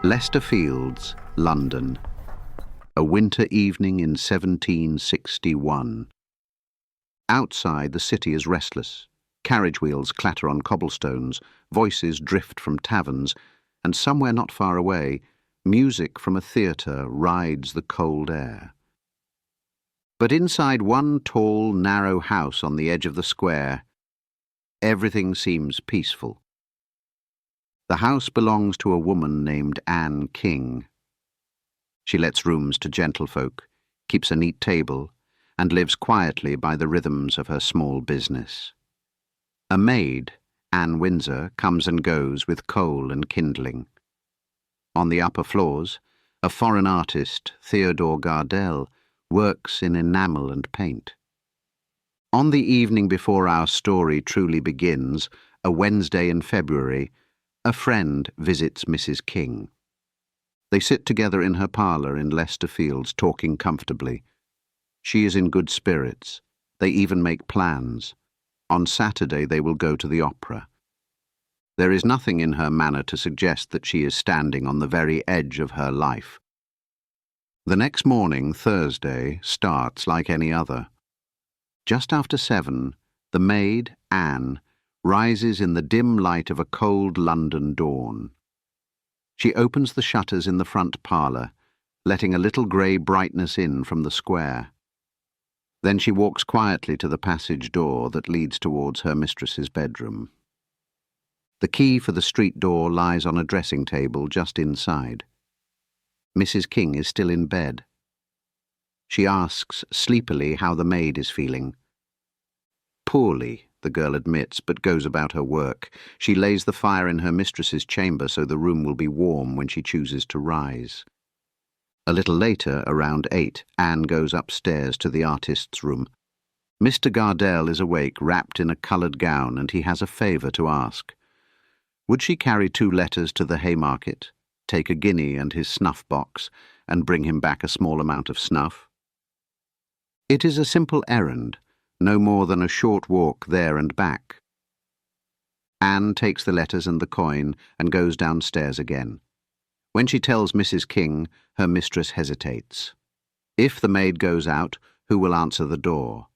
Leicester Fields, London. A winter evening in 1761. Outside, the city is restless. Carriage wheels clatter on cobblestones, voices drift from taverns, and somewhere not far away, music from a theatre rides the cold air. But inside one tall, narrow house on the edge of the square, everything seems peaceful. The house belongs to a woman named Anne King. She lets rooms to gentlefolk, keeps a neat table, and lives quietly by the rhythms of her small business. A maid, Anne Windsor, comes and goes with coal and kindling. On the upper floors, a foreign artist, Theodore Gardelle, works in enamel and paint. On the evening before our story truly begins, a Wednesday in February, a friend visits Mrs. King. They sit together in her parlour in Leicester Fields, talking comfortably. She is in good spirits. They even make plans. On Saturday they will go to the opera. There is nothing in her manner to suggest that she is standing on the very edge of her life. The next morning, Thursday, starts like any other. Just after 7, the maid, Anne, rises in the dim light of a cold London dawn. She opens the shutters in the front parlour, letting a little grey brightness in from the square. Then she walks quietly to the passage door that leads towards her mistress's bedroom. The key for the street door lies on a dressing table just inside. Mrs. King is still in bed. She asks sleepily how the maid is feeling. Poorly, the girl admits, but goes about her work. She lays the fire in her mistress's chamber so the room will be warm when she chooses to rise. A little later, around 8, Anne goes upstairs to the artist's room. Mr. Gardelle is awake, wrapped in a coloured gown, and he has a favour to ask. Would she carry 2 letters to the Haymarket, take a guinea and his snuff-box, and bring him back a small amount of snuff? It is a simple errand, no more than a short walk there and back. Anne takes the letters and the coin and goes downstairs again. When she tells Mrs. King, her mistress hesitates. If the maid goes out, who will answer the door?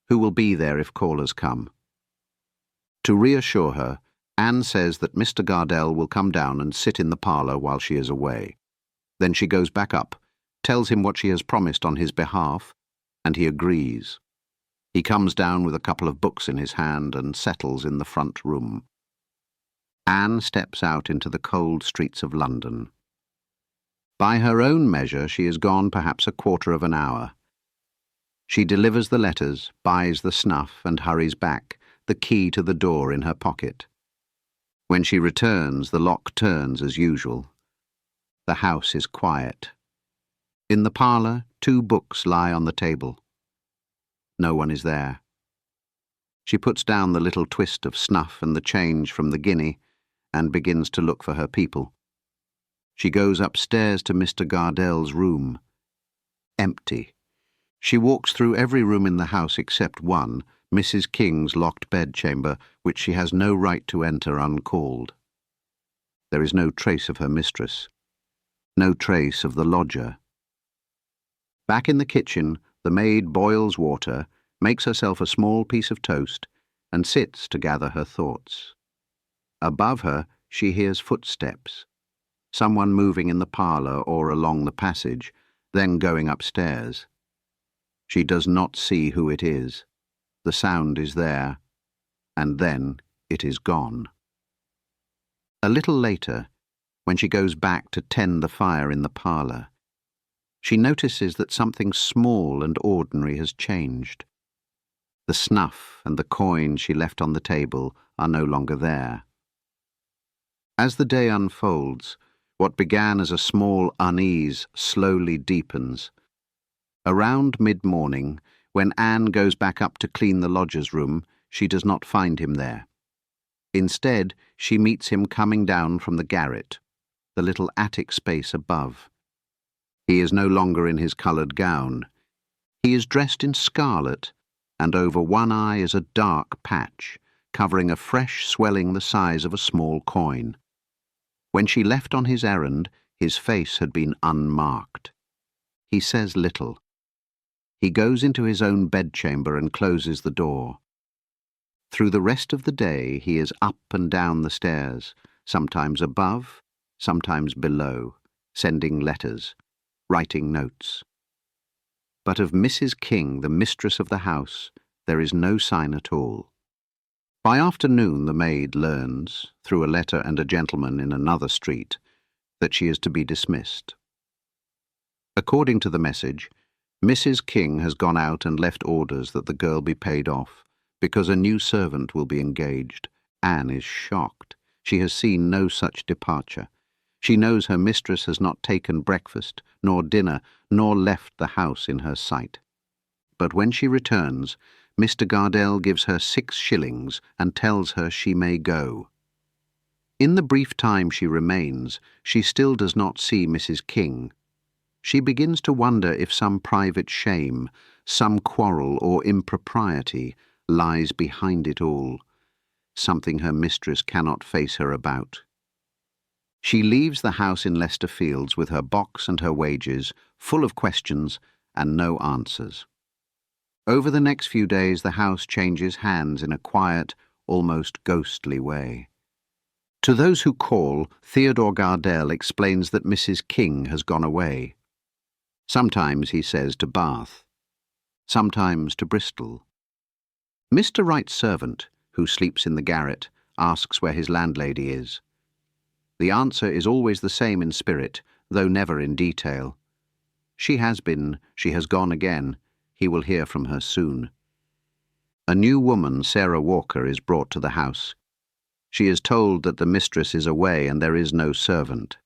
Who will be there if callers come? To reassure her, Anne says that Mr. Gardelle will come down and sit in the parlour while she is away. Then she goes back up, tells him what she has promised on his behalf, and he agrees. He comes down with a couple of books in his hand and settles in the front room. Anne steps out into the cold streets of London. By her own measure, she is gone perhaps a quarter of an hour. She delivers the letters, buys the snuff, and hurries back, the key to the door in her pocket. When she returns, the lock turns as usual. The house is quiet. In the parlour, 2 books lie on the table. No one is there. She puts down the little twist of snuff and the change from the guinea and begins to look for her people. She goes upstairs to Mr. Gardelle's room. Empty. She walks through every room in the house except one, Mrs. King's locked bedchamber, which she has no right to enter uncalled. There is no trace of her mistress. No trace of the lodger. Back in the kitchen, the maid boils water, makes herself a small piece of toast, and sits to gather her thoughts. Above her, she hears footsteps, someone moving in the parlour or along the passage, then going upstairs. She does not see who it is. The sound is there, and then it is gone. A little later, when she goes back to tend the fire in the parlour, she notices that something small and ordinary has changed. The snuff and the coin she left on the table are no longer there. As the day unfolds, what began as a small unease slowly deepens. Around mid-morning, when Anne goes back up to clean the lodger's room, she does not find him there. Instead, she meets him coming down from the garret, the little attic space above. He is no longer in his coloured gown. He is dressed in scarlet, and over one eye is a dark patch, covering a fresh swelling the size of a small coin. When she left on his errand, His face had been unmarked. He says little. He goes into his own bedchamber and closes the door. Through the rest of the day he is up and down the stairs, sometimes above, sometimes below, sending letters, writing notes. But of Mrs. King, the mistress of the house, there is no sign at all. By afternoon the maid learns, through a letter and a gentleman in another street, that she is to be dismissed. According to the message, Mrs. King has gone out and left orders that the girl be paid off, because a new servant will be engaged. Anne is shocked. She has seen no such departure. She knows her mistress has not taken breakfast, nor dinner, nor left the house in her sight. But when she returns, Mr. Gardelle gives her 6 shillings and tells her she may go. In the brief time she remains, she still does not see Mrs. King. She begins to wonder if some private shame, some quarrel or impropriety lies behind it all, something her mistress cannot face her about. She leaves the house in Leicester Fields with her box and her wages, full of questions and no answers. Over the next few days the house changes hands in a quiet, almost ghostly way. To those who call, Theodore Gardelle explains that Mrs. King has gone away. Sometimes, he says, to Bath, sometimes to Bristol. Mr. Wright's servant, who sleeps in the garret, asks where his landlady is. The answer is always the same in spirit, though never in detail. She has been, she has gone again. He will hear from her soon. A new woman, Sarah Walker, is brought to the house. She is told that the mistress is away and there is no servant.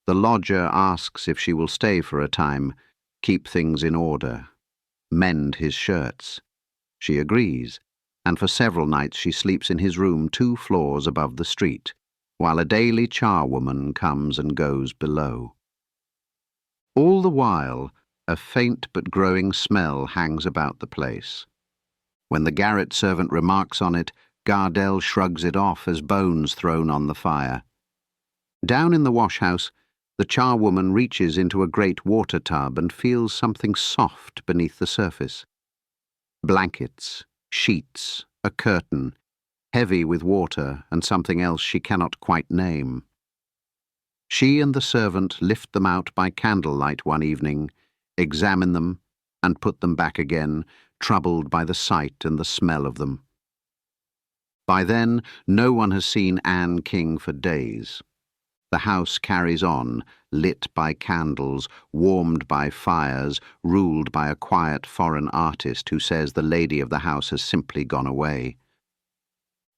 The lodger asks if she will stay for a time, keep things in order, mend his shirts. She agrees, and for several nights she sleeps in his room 2 floors above the street, while a daily charwoman comes and goes below. All the while, a faint but growing smell hangs about the place. When the garret servant remarks on it, Gardelle shrugs it off as bones thrown on the fire. Down in the wash-house, the charwoman reaches into a great water tub and feels something soft beneath the surface. Blankets, sheets, a curtain, heavy with water and something else she cannot quite name. She and the servant lift them out by candlelight one evening, examine them, and put them back again, troubled by the sight and the smell of them. By then, no one has seen Anne King for days. The house carries on, lit by candles, warmed by fires, ruled by a quiet foreign artist who says the lady of the house has simply gone away.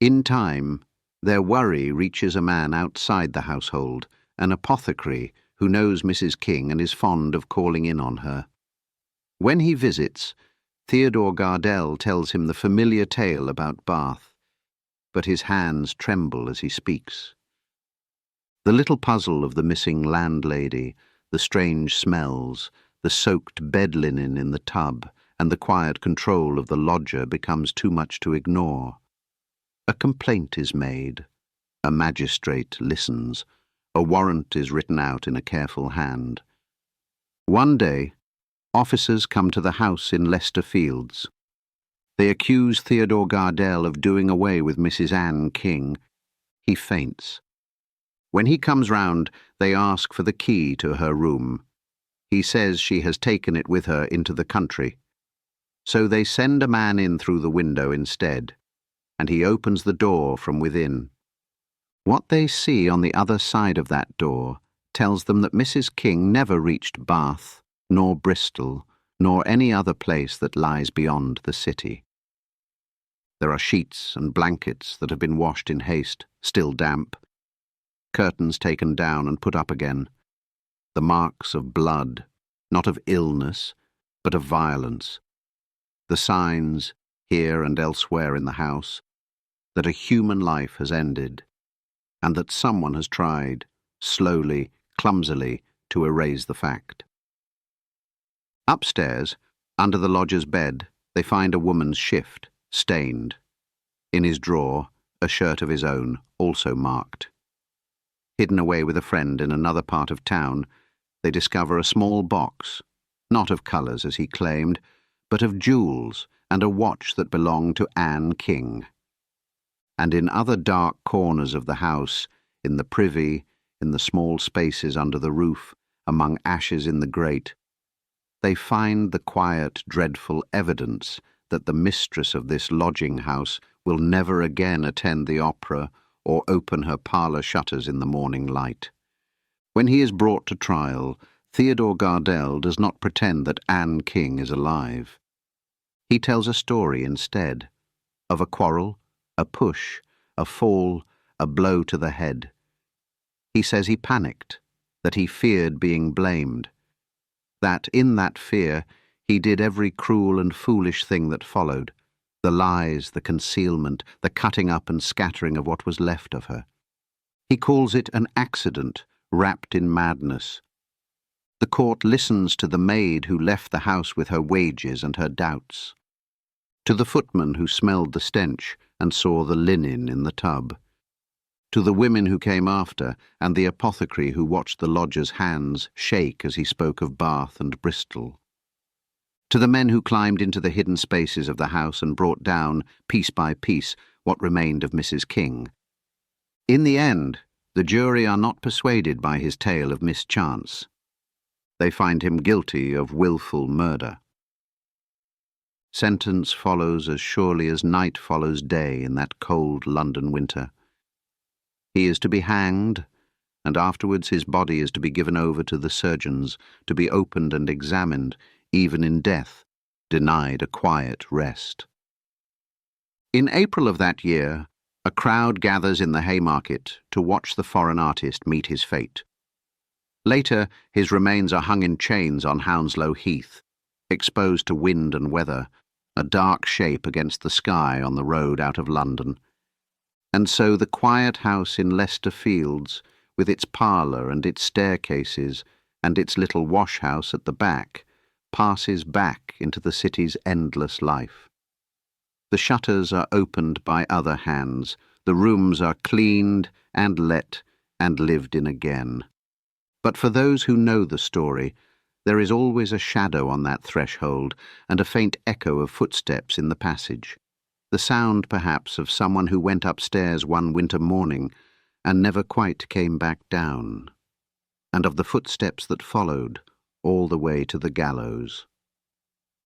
In time, their worry reaches a man outside the household, an apothecary who knows Mrs. King and is fond of calling in on her. When he visits, Theodore Gardelle tells him the familiar tale about Bath, but his hands tremble as he speaks. The little puzzle of the missing landlady, the strange smells, the soaked bed linen in the tub, and the quiet control of the lodger becomes too much to ignore. A complaint is made. A magistrate listens. A warrant is written out in a careful hand. One day, officers come to the house in Leicester Fields. They accuse Theodore Gardelle of doing away with Mrs. Anne King. He faints. When he comes round, they ask for the key to her room. He says she has taken it with her into the country. So they send a man in through the window instead, and he opens the door from within. What they see on the other side of that door tells them that Mrs. King never reached Bath, nor Bristol, nor any other place that lies beyond the city. There are sheets and blankets that have been washed in haste, still damp, curtains taken down and put up again, the marks of blood, not of illness, but of violence, the signs, here and elsewhere in the house, that a human life has ended, and that someone has tried, slowly, clumsily, to erase the fact. Upstairs, under the lodger's bed, they find a woman's shift, stained. In his drawer, a shirt of his own, also marked. Hidden away with a friend in another part of town, they discover a small box, not of colours as he claimed, but of jewels and a watch that belonged to Anne King. And in other dark corners of the house, in the privy, in the small spaces under the roof, among ashes in the grate, they find the quiet, dreadful evidence that the mistress of this lodging-house will never again attend the opera or open her parlour shutters in the morning light. When he is brought to trial, Theodore Gardelle does not pretend that Anne King is alive. He tells a story instead, of a quarrel, a push, a fall, a blow to the head. He says he panicked, that he feared being blamed, that in that fear he did every cruel and foolish thing that followed, the lies, the concealment, the cutting up and scattering of what was left of her. He calls it an accident wrapped in madness. The court listens to the maid who left the house with her wages and her doubts, to the footman who smelled the stench and saw the linen in the tub, to the women who came after and the apothecary who watched the lodger's hands shake as he spoke of Bath and Bristol, to the men who climbed into the hidden spaces of the house and brought down, piece by piece, what remained of Mrs. King. In the end, the jury are not persuaded by his tale of mischance. They find him guilty of wilful murder. Sentence follows as surely as night follows day in that cold London winter. He is to be hanged, and afterwards his body is to be given over to the surgeons, to be opened and examined, even in death, denied a quiet rest. In April of that year, a crowd gathers in the Haymarket to watch the foreign artist meet his fate. Later, his remains are hung in chains on Hounslow Heath, exposed to wind and weather, a dark shape against the sky on the road out of London. And so the quiet house in Leicester Fields, with its parlour and its staircases and its little wash-house at the back, passes back into the city's endless life. The shutters are opened by other hands, the rooms are cleaned and let and lived in again. But for those who know the story, there is always a shadow on that threshold and a faint echo of footsteps in the passage. The sound, perhaps, of someone who went upstairs one winter morning and never quite came back down, and of the footsteps that followed all the way to the gallows.